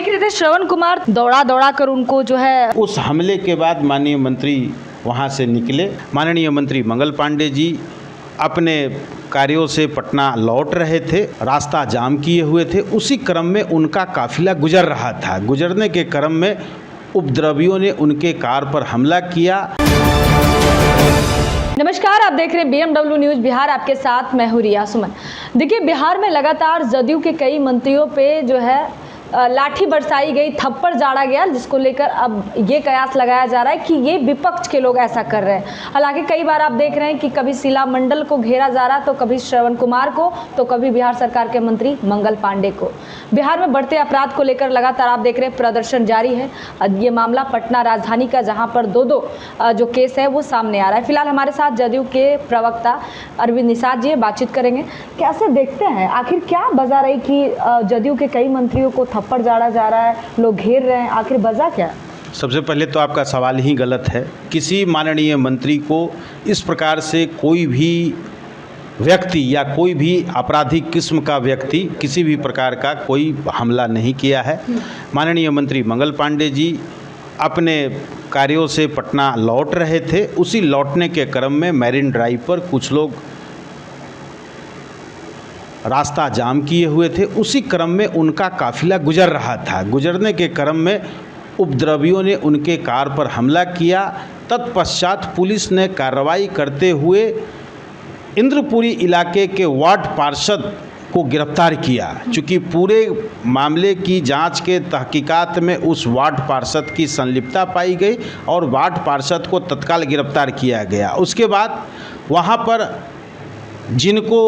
देख रहे थे श्रवण कुमार दौड़ा दौड़ा कर उनको जो है उस हमले के बाद माननीय मंत्री वहां से निकले। माननीय मंत्री मंगल पांडे जी अपने कार्यों से पटना लौट रहे थे, रास्ता जाम किए हुए थे। उसी क्रम में उनका काफिला गुजर रहा था। गुजरने के क्रम में उपद्रवियों ने उनके कार पर हमला किया। नमस्कार, आप देख रहे हैं BMW न्यूज बिहार, आपके साथ मैं हूं रिया सुमन। देखिए, बिहार में लगातार जदयू के कई मंत्रियों पे जो है लाठी बरसाई गई, थप्पड़ झाड़ा गया, जिसको लेकर अब ये कयास लगाया जा रहा है कि ये विपक्ष के लोग ऐसा कर रहे हैं। हालांकि कई बार आप देख रहे हैं कि कभी शीला मंडल को घेरा जा रहा, तो कभी श्रवण कुमार को, तो कभी बिहार सरकार के मंत्री मंगल पांडे को। बिहार में बढ़ते अपराध को लेकर लगातार आप देख रहे हैं प्रदर्शन जारी है। ये मामला पटना राजधानी का, जहाँ पर दो जो केस है वो सामने आ रहा है। फिलहाल हमारे साथ जदयू के प्रवक्ता अरविंद निषाद जी बातचीत करेंगे। कैसे देखते हैं, आखिर क्या वजह रही कि जदयू के कई मंत्रियों को थप्पड़ झाड़ा जा रहा है, लोग घेर रहे हैं, आखिर वजह क्या है? सबसे पहले तो आपका सवाल ही गलत है। किसी माननीय मंत्री को इस प्रकार से कोई भी व्यक्ति या कोई भी आपराधिक किस्म का व्यक्ति किसी भी प्रकार का कोई हमला नहीं किया है। माननीय मंत्री मंगल पांडे जी अपने कार्यों से पटना लौट रहे थे। उसी लौटने के क्रम में मैरिन ड्राइव पर कुछ लोग रास्ता जाम किए हुए थे। उसी क्रम में उनका काफिला गुजर रहा था। गुजरने के क्रम में उपद्रवियों ने उनके कार पर हमला किया। तत्पश्चात पुलिस ने कार्रवाई करते हुए इंद्रपुरी इलाके के वार्ड पार्षद को गिरफ्तार किया। चूँकि पूरे मामले की जांच के तहकीकात में उस वार्ड पार्षद की संलिप्तता पाई गई और वार्ड पार्षद को तत्काल गिरफ्तार किया गया। उसके बाद वहां पर जिनको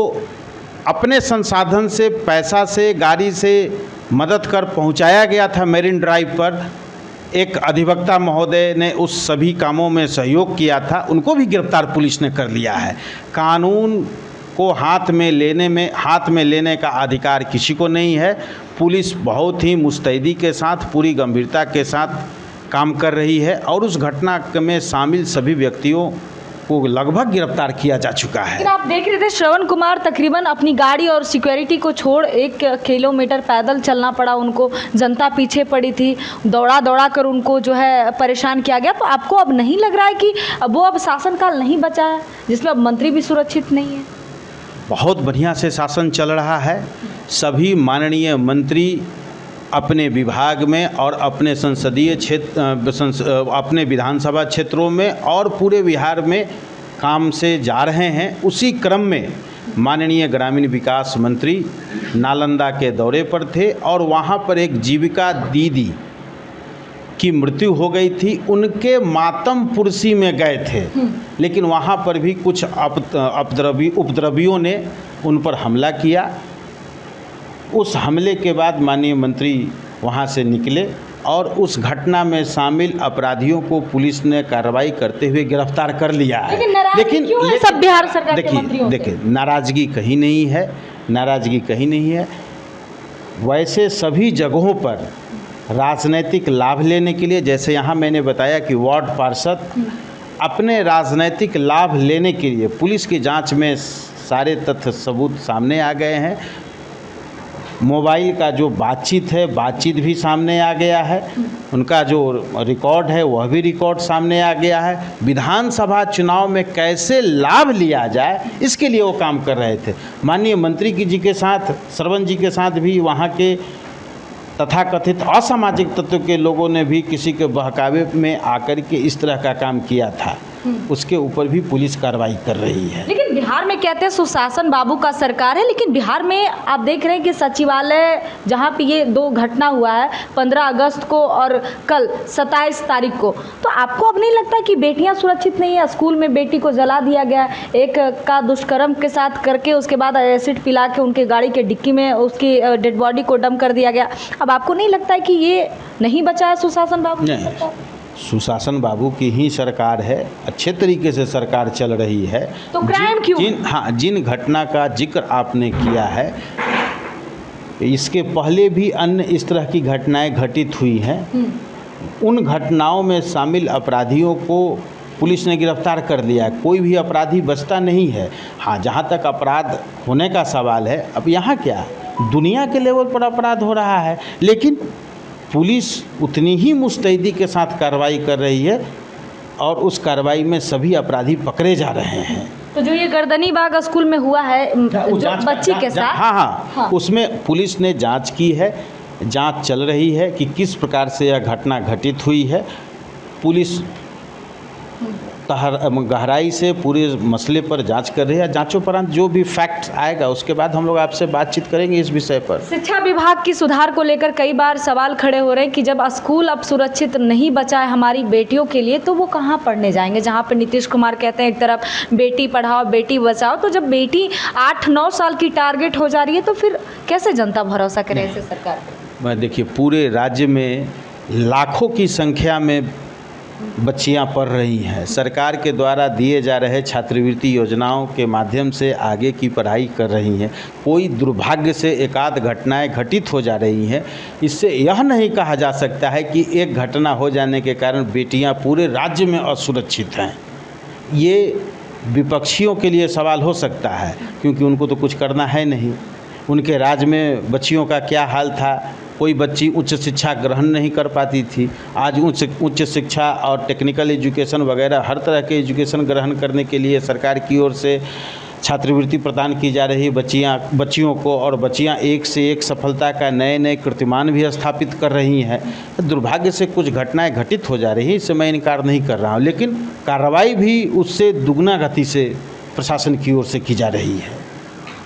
अपने संसाधन से, पैसा से, गाड़ी से मदद कर पहुंचाया गया था मैरिन ड्राइव पर, एक अधिवक्ता महोदय ने उस सभी कामों में सहयोग किया था, उनको भी गिरफ्तार पुलिस ने कर लिया है। कानून को हाथ में लेने का अधिकार किसी को नहीं है। पुलिस बहुत ही मुस्तैदी के साथ, पूरी गंभीरता के साथ काम कर रही है और उस घटना में शामिल सभी व्यक्तियों को लगभग गिरफ्तार किया जा चुका है। लेकिन आप देख रहे थे श्रवण कुमार तकरीबन अपनी गाड़ी और सिक्योरिटी को छोड़ 1 किलोमीटर पैदल चलना पड़ा उनको, जनता पीछे पड़ी थी, दौड़ा दौड़ा कर उनको जो है परेशान किया गया। तो आपको अब नहीं लग रहा है कि वो अब शासनकाल नहीं बचा है, जिसमें अब मंत्री भी सुरक्षित नहीं है? बहुत बढ़िया से शासन चल रहा है। सभी माननीय मंत्री अपने विभाग में और अपने संसदीय क्षेत्र, अपने विधानसभा क्षेत्रों में और पूरे बिहार में काम से जा रहे हैं। उसी क्रम में माननीय ग्रामीण विकास मंत्री नालंदा के दौरे पर थे और वहां पर एक जीविका दीदी की मृत्यु हो गई थी। उनके मातम पुरसी में गए थे, लेकिन वहां पर भी कुछ उपद्रवियों ने उन पर हमला किया। उस हमले के बाद माननीय मंत्री वहां से निकले और उस घटना में शामिल अपराधियों को पुलिस ने कार्रवाई करते हुए गिरफ्तार कर लिया है। लेकिन सब बिहार सरकार के मंत्रियों से? देखिए, नाराज़गी कहीं नहीं है, नाराज़गी कहीं नहीं है। वैसे सभी जगहों पर राजनीतिक लाभ लेने के लिए, जैसे यहाँ मैंने बताया कि वार्ड पार्षद अपने राजनीतिक लाभ लेने के लिए, पुलिस की जांच में सारे तथ्य सबूत सामने आ गए हैं। मोबाइल का जो बातचीत भी सामने आ गया है। उनका जो रिकॉर्ड है वह भी रिकॉर्ड सामने आ गया है। विधानसभा चुनाव में कैसे लाभ लिया जाए, इसके लिए वो काम कर रहे थे। माननीय मंत्री जी के साथ, श्रवण जी के साथ भी वहाँ के तथाकथित असामाजिक तत्व के लोगों ने भी किसी के बहकावे में आकर के इस तरह का काम किया था। उसके ऊपर भी पुलिस कार्रवाई कर रही है। लेकिन बिहार में कहते हैं सुशासन बाबू का सरकार है, लेकिन बिहार में आप देख रहे हैं कि सचिवालय, जहां पे ये 2 घटना हुआ है 15 अगस्त को और कल 27 तारीख को, तो आपको अब नहीं लगता कि बेटियां सुरक्षित नहीं है? स्कूल में बेटी को जला दिया गया, एक का दुष्कर्म के साथ करके उसके बाद एसिड पिला के उनके गाड़ी के डिक्की में उसकी डेड बॉडी को डंप कर दिया गया। अब आपको नहीं लगता है कि ये नहीं बचा है सुशासन बाबू? नहीं, सुशासन बाबू की ही सरकार है, अच्छे तरीके से सरकार चल रही है। तो क्राइम क्यों? जिन घटना का जिक्र आपने किया है, इसके पहले भी अन्य इस तरह की घटनाएं घटित हुई हैं। उन घटनाओं में शामिल अपराधियों को पुलिस ने गिरफ्तार कर लिया है। कोई भी अपराधी बचता नहीं है। हाँ, जहाँ तक अपराध होने का सवाल है, अब यहाँ क्या, दुनिया के लेवल पर अपराध हो रहा है, लेकिन पुलिस उतनी ही मुस्तैदी के साथ कार्रवाई कर रही है और उस कार्रवाई में सभी अपराधी पकड़े जा रहे हैं। तो जो ये गर्दनी बाग स्कूल में हुआ है जो बच्ची के साथ, हाँ, उसमें पुलिस ने जांच की है, जांच चल रही है कि किस प्रकार से यह घटना घटित हुई है। पुलिस गहराई से पूरे मसले पर जांच कर रही है। जांचोपरांत जो भी फैक्ट आएगा उसके बाद हम लोग आपसे बातचीत करेंगे इस विषय पर। शिक्षा विभाग की सुधार को लेकर कई बार सवाल खड़े हो रहे हैं कि जब स्कूल अब सुरक्षित नहीं बचा है हमारी बेटियों के लिए तो वो कहाँ पढ़ने जाएंगे। जहाँ पर नीतीश कुमार कहते हैं एक तरफ बेटी पढ़ाओ बेटी बचाओ, तो जब बेटी 8-9 साल की टारगेट हो जा रही है तो फिर कैसे जनता भरोसा करे ऐसे सरकार पर। देखिए, पूरे राज्य में लाखों की संख्या में बच्चियां पढ़ रही हैं। सरकार के द्वारा दिए जा रहे छात्रवृत्ति योजनाओं के माध्यम से आगे की पढ़ाई कर रही हैं। कोई दुर्भाग्य से एकाध घटनाएं घटित हो जा रही हैं। इससे यह नहीं कहा जा सकता है कि एक घटना हो जाने के कारण बेटियां पूरे राज्य में असुरक्षित हैं। ये विपक्षियों के लिए सवाल हो सकता है क्योंकि उनको तो कुछ करना है नहीं। उनके राज्य में बच्चियों का क्या हाल था, कोई बच्ची उच्च शिक्षा ग्रहण नहीं कर पाती थी। आज उच्च शिक्षा और टेक्निकल एजुकेशन वगैरह हर तरह के एजुकेशन ग्रहण करने के लिए सरकार की ओर से छात्रवृत्ति प्रदान की जा रही है बच्चियों को, और बच्चियां एक से एक सफलता का नए कीर्तिमान भी स्थापित कर रही हैं। दुर्भाग्य से कुछ घटनाएं घटित हो जा रही हैं, इससे मैं इनकार नहीं कर रहा हूं, लेकिन कार्रवाई भी उससे दुगना गति से प्रशासन की ओर से की जा रही है।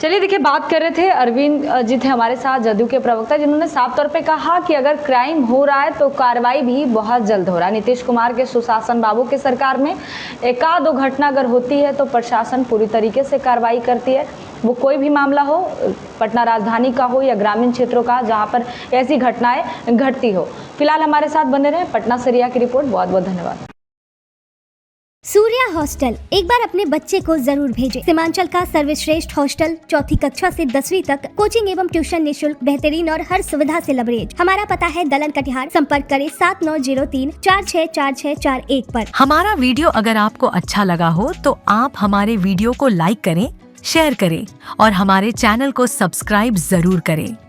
चलिए देखिए, बात कर रहे थे अरविंद जी थे हमारे साथ, जदयू के प्रवक्ता, जिन्होंने साफ तौर पे कहा कि अगर क्राइम हो रहा है तो कार्रवाई भी बहुत जल्द हो रहा है। नीतीश कुमार के सुशासन बाबू के सरकार में एकाध दो घटना अगर होती है तो प्रशासन पूरी तरीके से कार्रवाई करती है। वो कोई भी मामला हो, पटना राजधानी का हो या ग्रामीण क्षेत्रों का, जहाँ पर ऐसी घटनाएं घटती हो। फिलहाल हमारे साथ बने रहे। पटना से रिया की रिपोर्ट। बहुत बहुत धन्यवाद। सूर्या हॉस्टल, एक बार अपने बच्चे को जरूर भेजें। सीमांचल का सर्वश्रेष्ठ हॉस्टल, 4ठी कक्षा से 10वीं तक कोचिंग एवं ट्यूशन निःशुल्क, बेहतरीन और हर सुविधा से लबरेज। हमारा पता है दलन कटिहार। संपर्क करें 7903-464641 पर। हमारा वीडियो अगर आपको अच्छा लगा हो तो आप हमारे वीडियो को लाइक करें, शेयर करें और हमारे चैनल को सब्सक्राइब जरूर करें।